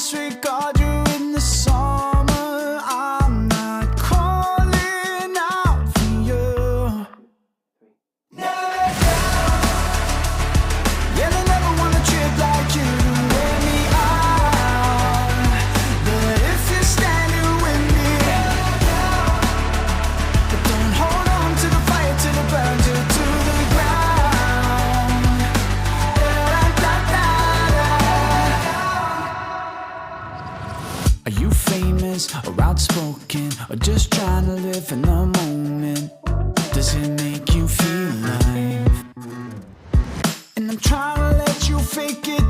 disregard you in the summer. I'm not calling out for you. Yeah, they never wanna trip like you to wear me out. But if you're standing with me, but don't hold on to the fire till it burns you to the ground. Are you famous or outspoken, or just trying to live in the moment? Does it make you feel alive? And I'm trying to let you fake it